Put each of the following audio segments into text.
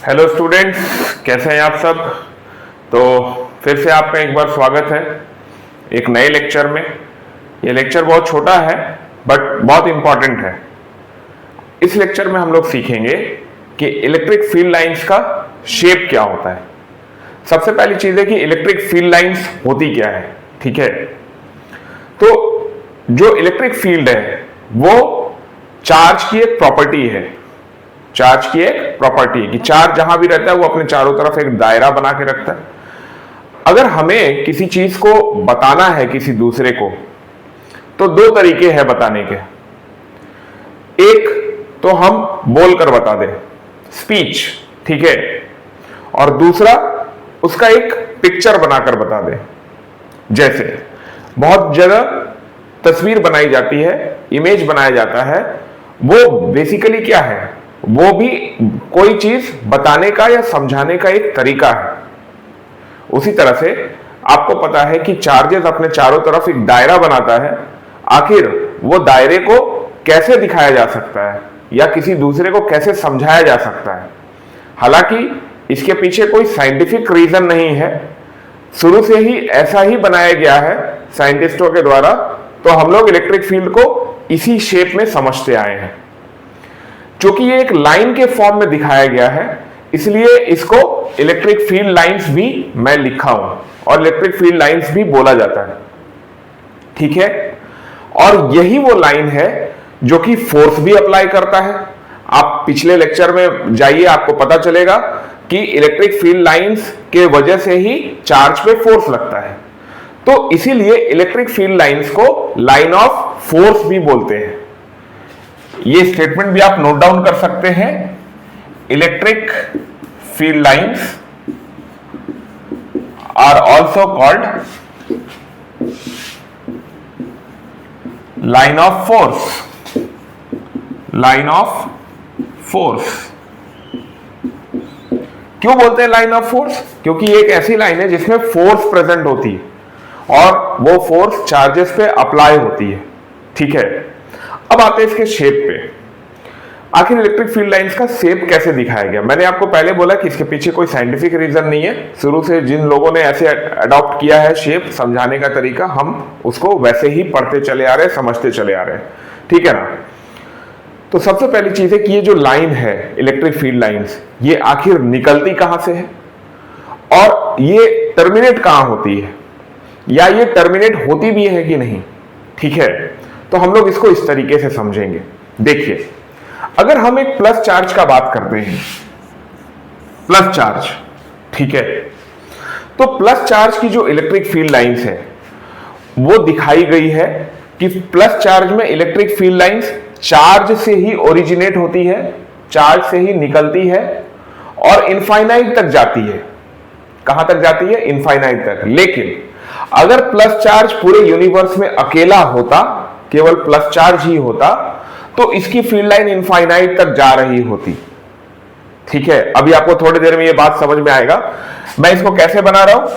Hello students, कैसे हैं आप सब। तो फिर से आपका एक बार स्वागत है एक नए लेक्चर में। ये लेक्चर बहुत छोटा है बट बहुत इंपॉर्टेंट है। इस लेक्चर में हम लोग सीखेंगे कि इलेक्ट्रिक फील्ड लाइंस का शेप क्या होता है। सबसे पहली चीज है कि इलेक्ट्रिक फील्ड लाइंस होती क्या है। ठीक है, तो जो इलेक्ट्रिक फील्ड है वो चार्ज की एक प्रॉपर्टी है। चार्ज की एक प्रॉपर्टी है कि चार्ज जहां भी रहता है वो अपने चारों तरफ एक दायरा बना के रखता है। अगर हमें किसी चीज को बताना है किसी दूसरे को तो दो तरीके हैं बताने के। एक तो हम बोलकर बता दें, स्पीच, ठीक है, और दूसरा उसका एक पिक्चर बनाकर बता दें। जैसे बहुत जगह तस्वीर बनाई जाती है, इमेज बनाया जाता है, वो बेसिकली क्या है, वो भी कोई चीज बताने का या समझाने का एक तरीका है। उसी तरह से आपको पता है कि चार्जेस अपने चारों तरफ एक दायरा बनाता है। आखिर वो दायरे को कैसे दिखाया जा सकता है या किसी दूसरे को कैसे समझाया जा सकता है। हालांकि इसके पीछे कोई साइंटिफिक रीजन नहीं है, शुरू से ही ऐसा ही बनाया गया है साइंटिस्टों के द्वारा। तो हम लोग इलेक्ट्रिक फील्ड को इसी शेप में समझते आए हैं। क्योंकि ये एक लाइन के फॉर्म में दिखाया गया है इसलिए इसको इलेक्ट्रिक फील्ड लाइंस भी मैं लिखा हूं और इलेक्ट्रिक फील्ड लाइंस भी बोला जाता है। ठीक है, और यही वो लाइन है जो कि फोर्स भी अप्लाई करता है। आप पिछले लेक्चर में जाइए, आपको पता चलेगा कि इलेक्ट्रिक फील्ड लाइंस के वजह से ही चार्ज पे फोर्स लगता है। तो इसीलिए इलेक्ट्रिक फील्ड लाइंस को लाइन ऑफ फोर्स भी बोलते हैं। ये स्टेटमेंट भी आप नोट डाउन कर सकते हैं। Electric field lines are also called line of force. Line of force क्यों बोलते हैं लाइन ऑफ फोर्स? क्योंकि ये एक ऐसी लाइन है जिसमें फोर्स प्रेजेंट होती है और वो फोर्स चार्जेस पे अप्लाई होती है। ठीक है, अब आते हैं इसके शेप पे। आखिर इलेक्ट्रिक फील्ड लाइंस का शेप कैसे दिखाया गया? मैंने आपको पहले बोला कि इसके पीछे कोई साइंटिफिक रीजन नहीं है। शुरू से जिन लोगों ने ऐसे अडॉप्ट किया है शेप समझाने का तरीका, हम उसको वैसे ही पढ़ते चले आ रहे हैं, समझते चले आ रहे हैं। ठीक है ना। तो सबसे पहली चीज है कि ये जो लाइन है इलेक्ट्रिक फील्ड लाइंस, ये आखिर निकलती कहां से है और ये टर्मिनेट कहां होती है, या ये टर्मिनेट होती भी है कि नहीं। ठीक है, तो हम लोग इसको इस तरीके से समझेंगे। देखिए, अगर हम एक प्लस चार्ज का बात करते हैं, प्लस चार्ज, ठीक है, तो प्लस चार्ज की जो इलेक्ट्रिक फील्ड लाइंस है वो दिखाई गई है कि प्लस चार्ज में इलेक्ट्रिक फील्ड लाइंस चार्ज से ही ओरिजिनेट होती है, चार्ज से ही निकलती है और इनफाइनाइट तक जाती है। कहां तक जाती है? इनफाइनाइट तक। लेकिन अगर प्लस चार्ज पूरे यूनिवर्स में अकेला होता, केवल प्लस चार्ज ही होता, तो इसकी फील्ड लाइन इनफाइनाइट तक जा रही होती। ठीक है, अभी आपको थोड़ी देर में ये बात समझ में आएगा। मैं इसको कैसे बना रहा हूं,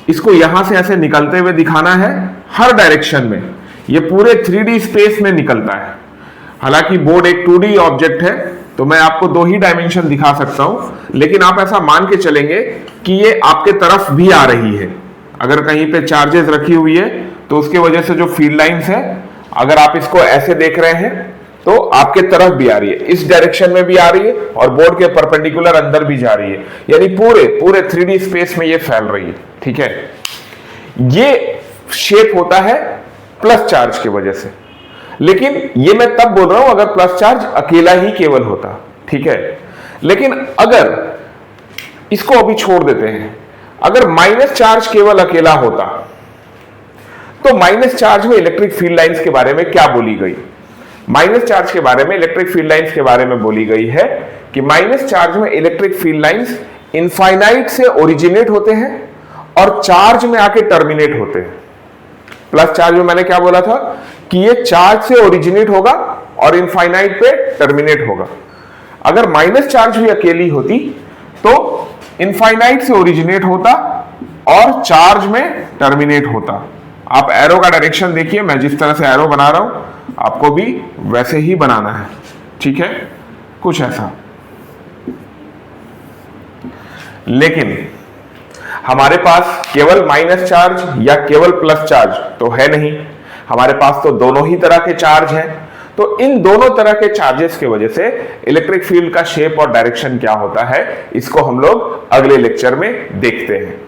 इसको यहां से ऐसे निकलते हुए दिखाना है हर डायरेक्शन में। ये पूरे 3D स्पेस में निकलता है। हालांकि बोर्ड एक 2D ऑब्जेक्ट है तो मैं आपको 2 ही डायमेंशन दिखा सकता हूं, लेकिन आप ऐसा मान के चलेंगे कि ये आपके तरफ भी आ रही है। अगर कहीं पे चार्जेस रखी हुई है तो उसके वजह से जो फील्ड लाइंस है, अगर आप इसको ऐसे देख रहे हैं तो आपके तरफ भी आ रही है, इस डायरेक्शन में भी आ रही है और बोर्ड के परपेंडिकुलर अंदर भी जा रही है, यानी पूरे 3D स्पेस में ये फैल रही है। ठीक है, ये शेप होता है प्लस चार्ज की वजह से। लेकिन ये मैं तब बोल रहा हूं अगर प्लस चार्ज अकेला ही केवल होता। ठीक है, लेकिन अगर इसको अभी छोड़ देते हैं, अगर माइनस चार्ज केवल अकेला होता तो माइनस चार्ज में इलेक्ट्रिक फील्ड लाइंस के बारे में क्या बोली गई? माइनस चार्ज के बारे में, इलेक्ट्रिक फील्ड लाइंस के बारे में बोली गई है कि माइनस चार्ज में इलेक्ट्रिक फील्ड लाइंस इनफाइनाइट से ओरिजिनेट होते हैं और चार्ज में आके टर्मिनेट होते हैं। प्लस चार्ज में मैंने क्या बोला था कि ये चार्ज से ओरिजिनेट होगा और इनफाइनाइट पे टर्मिनेट होगा। अगर माइनस चार्ज भी अकेली होती तो इनफाइनाइट से ओरिजिनेट होता और चार्ज में टर्मिनेट होता। आप एरो का डायरेक्शन देखिए, मैं जिस तरह से एरो बना रहा हूं आपको भी वैसे ही बनाना है। ठीक है, कुछ ऐसा। लेकिन हमारे पास केवल माइनस चार्ज या केवल प्लस चार्ज तो है नहीं, हमारे पास तो दोनों ही तरह के चार्ज हैं। तो इन दोनों तरह के चार्जेस की वजह से इलेक्ट्रिक फील्ड का शेप और डायरेक्शन क्या होता है, इसको हम लोग अगले लेक्चर में देखते हैं।